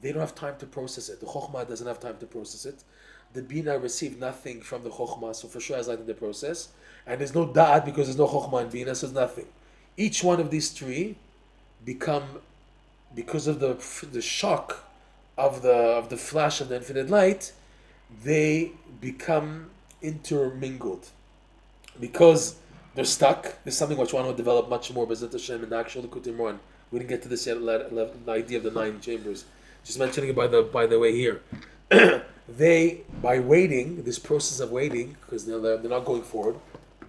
they don't have time to process it. The chokhmah doesn't have time to process it. The bina received nothing from the chokhmah, so for sure has nothing to process. And there's no da'at because there's no chokhmah and bina, so there's nothing. Each one of these three become, because of the shock of the flash of the infinite light, they become intermingled because they're stuck. There's something which one will develop much more, B'ezrat Hashem, in the actual Likutey Moharan. We didn't get to this yet. The idea of the 9 chambers. Just mentioning it by the way here. They, by waiting, this process of waiting, because they're not going forward.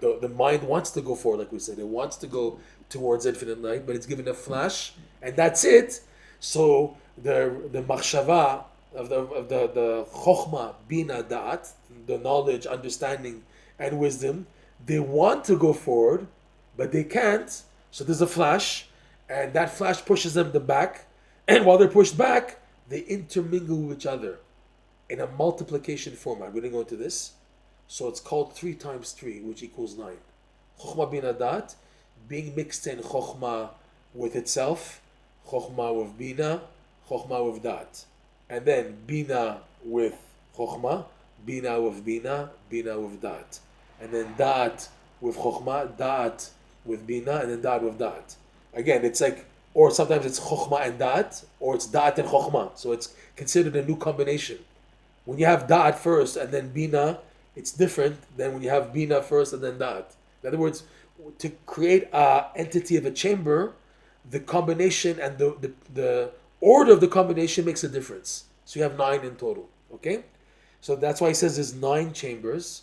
The mind wants to go forward, like we said. It wants to go towards infinite light, but it's given a flash, and that's it. So the machshava of the chokhmah, bina, da'at, the knowledge, understanding, and wisdom, they want to go forward, but they can't. So there's a flash, and that flash pushes them back, and while they're pushed back, they intermingle with each other in a multiplication format. We didn't go into this. So it's called 3 times 3, which equals 9. Chokhmah bin adat, being mixed in chokhmah with itself, chokhmah with bina, chokhmah with dat. And then bina with chokhmah, bina with bina, bina with dat. And then dat with chokhmah, dat with bina, and then dat with dat. Again, it's like, or sometimes it's chokhmah and dat, or it's dat and chokhmah. So it's considered a new combination. When you have dat first and then bina, it's different than when you have bina first and then dat. In other words, to create an entity of a chamber, the combination and the order of the combination makes a difference. So you have 9 in total. Okay? So that's why he says there's 9 chambers,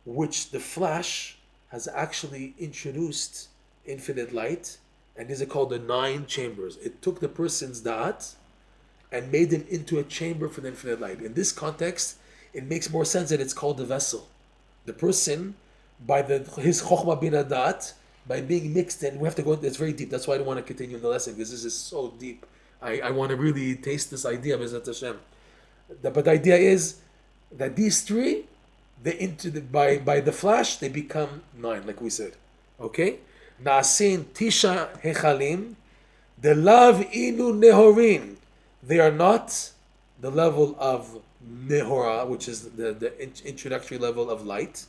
which the flash has actually introduced infinite light, and these are called the 9 chambers. It took the person's da'at and made them into a chamber for the infinite light. In this context, it makes more sense that it's called the vessel. The person, by his chokhmah bin adat, by being mixed in, we have to go, it's very deep. That's why I don't want to continue in the lesson, because this is so deep. I want to really taste this idea of B'ezrat Hashem. But the idea is that these 3, by the flash, they become 9, like we said. Okay? Na'asin tisha hechalim, the love inu nehorin. They are not the level of nehora, which is the introductory level of light.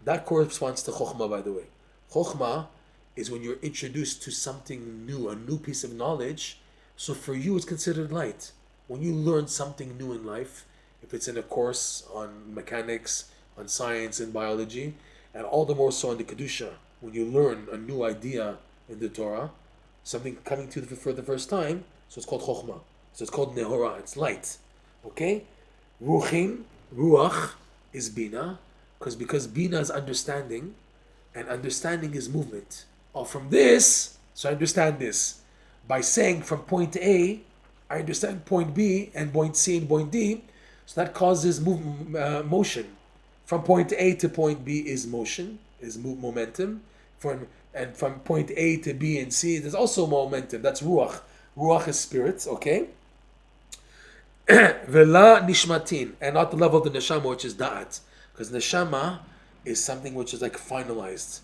That corresponds to chokhmah, by the way. Chokhmah is when you're introduced to something new, a new piece of knowledge. So for you, it's considered light. When you learn something new in life, if it's in a course on mechanics, on science and biology, and all the more so in the Kedusha, when you learn a new idea in the Torah, something coming to you for the first time, so it's called chokhmah. So it's called nehora, it's light. Okay? Ruchim, ruach, is bina, because bina is understanding, and understanding is movement. Oh, from this, so I understand this. By saying from point A, I understand point B, and point C and point D, so that causes motion. From point A to point B is motion, is momentum. And from point A to B and C, there's also momentum. That's ruach. Ruach is spirits, okay? Vela nishmatin, and not the level of the neshama, which is da'at. Because neshama is something which is like finalized.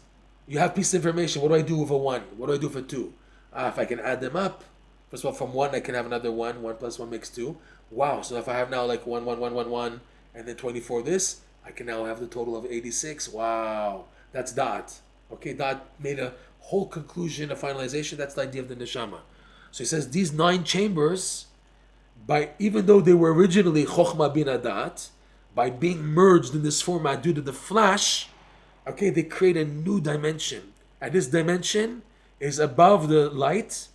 You have piece of information. What do I do with a 1? What do I do for 2? If I can add them up, first of all, from 1 I can have another 1. 1 plus 1 makes 2. Wow, so if I have now like 1, 1, 1, 1, 1, and then 24 this, I can now have the total of 86. Wow, that's da'at. Okay, da'at made a whole conclusion, a finalization. That's the idea of the neshama. So he says these 9 chambers, even though they were originally chokhmah bin adat, by being merged in this format due to the flash, okay, they create a new dimension. And this dimension is above the light,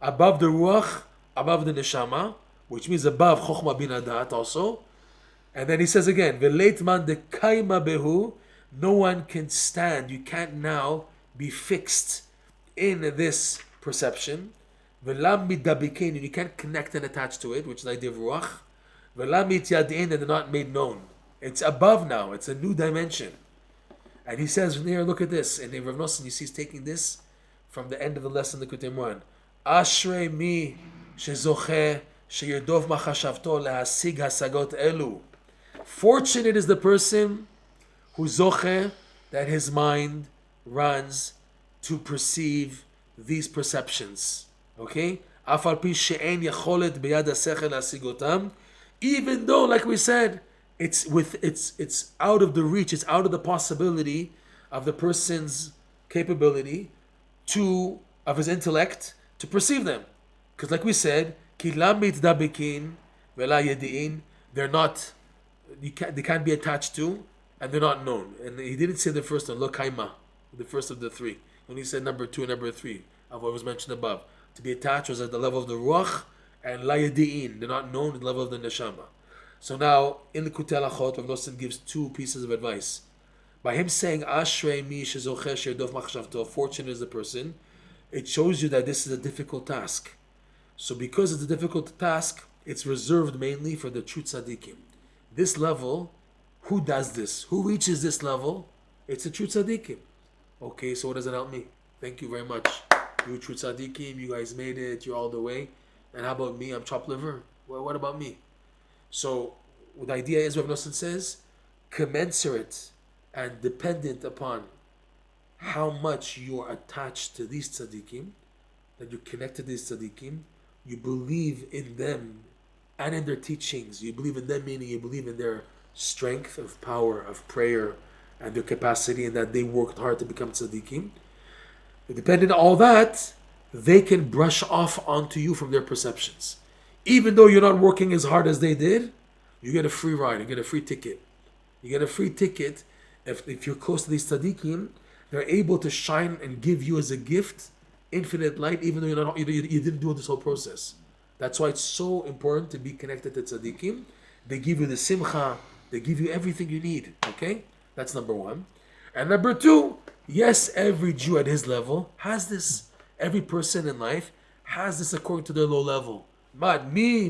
above the ruach, above the neshama, which means above chokhmah bin adat also. And then he says again, V'leit man dekaima behu, no one can stand, you can't now be fixed in this perception. V'lam midabikein, you can't connect and attach to it, which is the idea of ruach. V'lam mityadin, and they're not made known. It's above now, it's a new dimension. And he says here, look at this. And in Reb Noson, you see he's taking this from the end of the lesson, the Likutey Moharan. Ashrei mi shezoche sheyerdov machashavto lehasig hasagot elu. Fortunate is the person who zoche, that his mind runs to perceive these perceptions. Okay? Afal pi she'en yacholet beyad hasechel lasigotam, even though, like we said, it's out of the reach, it's out of the possibility of the person's capability of his intellect to perceive them. Because like we said, kilam mitdabekin vela yedi'in, they can't be attached to, and they're not known. And he didn't say the first one, lo kaima, the first of the three. When he said number 2 and number 3 of what was mentioned above, to be attached was at the level of the ruach, and la yedi'in, they're not known at the level of the neshama. So now, in the Likutey Moharan, Reb Noson gives 2 pieces of advice. By him saying, Ashrei mi shezocher she'yodov machshavto, fortunate is the person, it shows you that this is a difficult task. So because it's a difficult task, it's reserved mainly for the true tzaddikim. This level, who does this? Who reaches this level? It's the true tzaddikim. Okay, so what does it help me? Thank you very much. You true tzaddikim, you guys made it, you're all the way. And how about me? I'm chopped liver. Well, what about me? So the idea is, Reb Noson says, commensurate and dependent upon how much you are attached to these tzaddikim, that you're connected to these tzaddikim, you believe in them and in their teachings. You believe in them, meaning you believe in their strength of power, of prayer, and their capacity, and that they worked hard to become tzaddikim. Depending on all that, they can brush off onto you from their perceptions. Even though you're not working as hard as they did, you get a free ride, you get a free ticket. You get a free ticket if you're close to these tzaddikim. They're able to shine and give you as a gift infinite light, even though you didn't do this whole process. That's why it's so important to be connected to tzaddikim. They give you the simcha, they give you everything you need. Okay? That's number 1. And number 2, yes, every Jew at his level has this. Every person in life has this according to their low level. But me,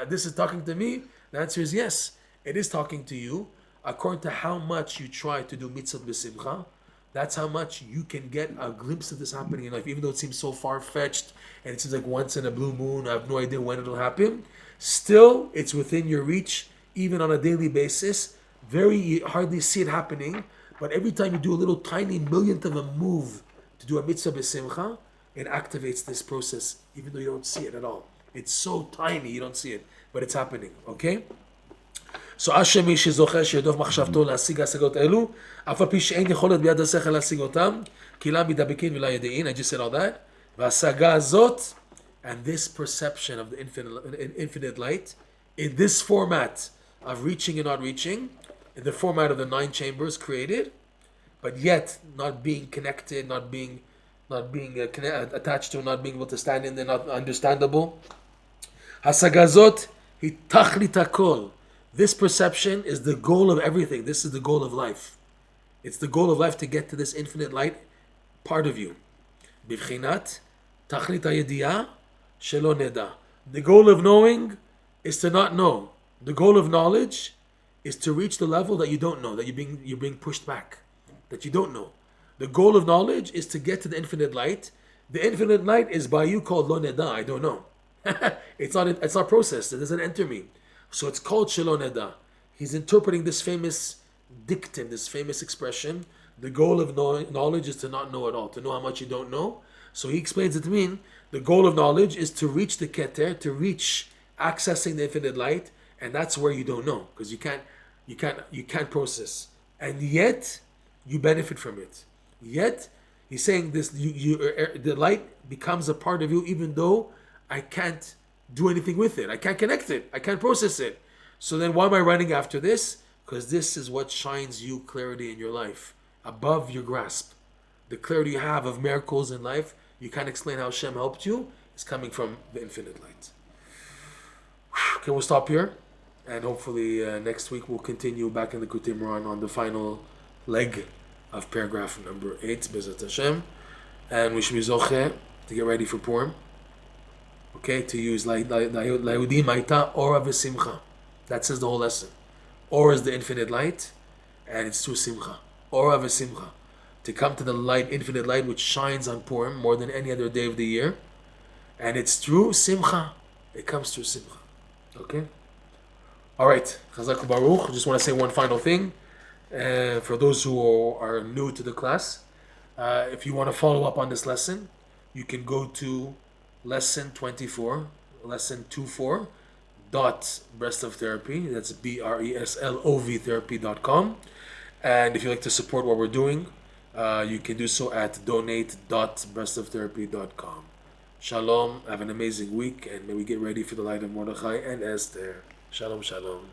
this is talking to me? The answer is yes. It is talking to you according to how much you try to do mitzvot b'simcha. That's how much you can get a glimpse of this happening in life, even though it seems so far-fetched and it seems like once in a blue moon, I have no idea when it'll happen. Still, it's within your reach, even on a daily basis. You hardly see it happening, but every time you do a little tiny millionth of a move to do a mitzvah b'simcha, it activates this process, even though you don't see it at all. It's so tiny, you don't see it, but it's happening, okay? So אשרי מי שזוכה שירדוף מחשבתו להשיג השגות אלו, אף על פי שאין יכולת ביד השכל להשיג אותם, כי לה מדבקין ולא ידעין, I just said all that, וההשגה הזאת, and this perception of the infinite light, in this format of reaching and not reaching, in the format of the 9 chambers created, but yet not being connected, not being attached to, not being able to stand in there, not understandable. השגה הזאת היא תכלית הכל. This perception is the goal of everything. This is the goal of life. It's the goal of life to get to this infinite light part of you. בבחינת תכלית הידיעה שלא נדע. The goal of knowing is to not know. The goal of knowledge is to reach the level that you don't know, that you're being pushed back, that you don't know. The goal of knowledge is to get to the infinite light. The infinite light is by you called lo neda, I don't know. It's not processed. It doesn't enter me. So it's called shelo neda. He's interpreting this famous dictum, this famous expression. The goal of knowledge is to not know at all, to know how much you don't know. So he explains it to mean the goal of knowledge is to reach the keter, to reach accessing the infinite light, and that's where you don't know, because you can't process, and yet you benefit from it. Yet he's saying this: the light becomes a part of you, even though I can't do anything with it. I can't connect it. I can't process it. So then why am I running after this? Because this is what shines you clarity in your life, above your grasp. The clarity you have of miracles in life, you can't explain how Hashem helped you, is coming from the infinite light. Okay, we'll stop here. And hopefully next week we'll continue back in the Likutey Moharan on the final leg of paragraph number 8, Bezat Hashem. And we should be zoche to get ready for Purim. Okay, to use Layudim Aita Ora V'Simcha. That says the whole lesson. Ora is the infinite light, and it's through Simcha. Ora V'Simcha. To come to the light, infinite light, which shines on Purim more than any other day of the year. And it's through Simcha. It comes through Simcha. Okay? All right, Chazak Baruch. Just want to say one final thing. For those who are new to the class, if you want to follow up on this lesson, you can go to lesson 24, lesson 24 dot Breslov Therapy. That's BRESLOV therapy.com. And if you'd like to support what we're doing, you can do so at donate.breslovtherapy.com. Shalom. Have an amazing week, and may we get ready for the light of Mordechai and Esther. Shalom, shalom.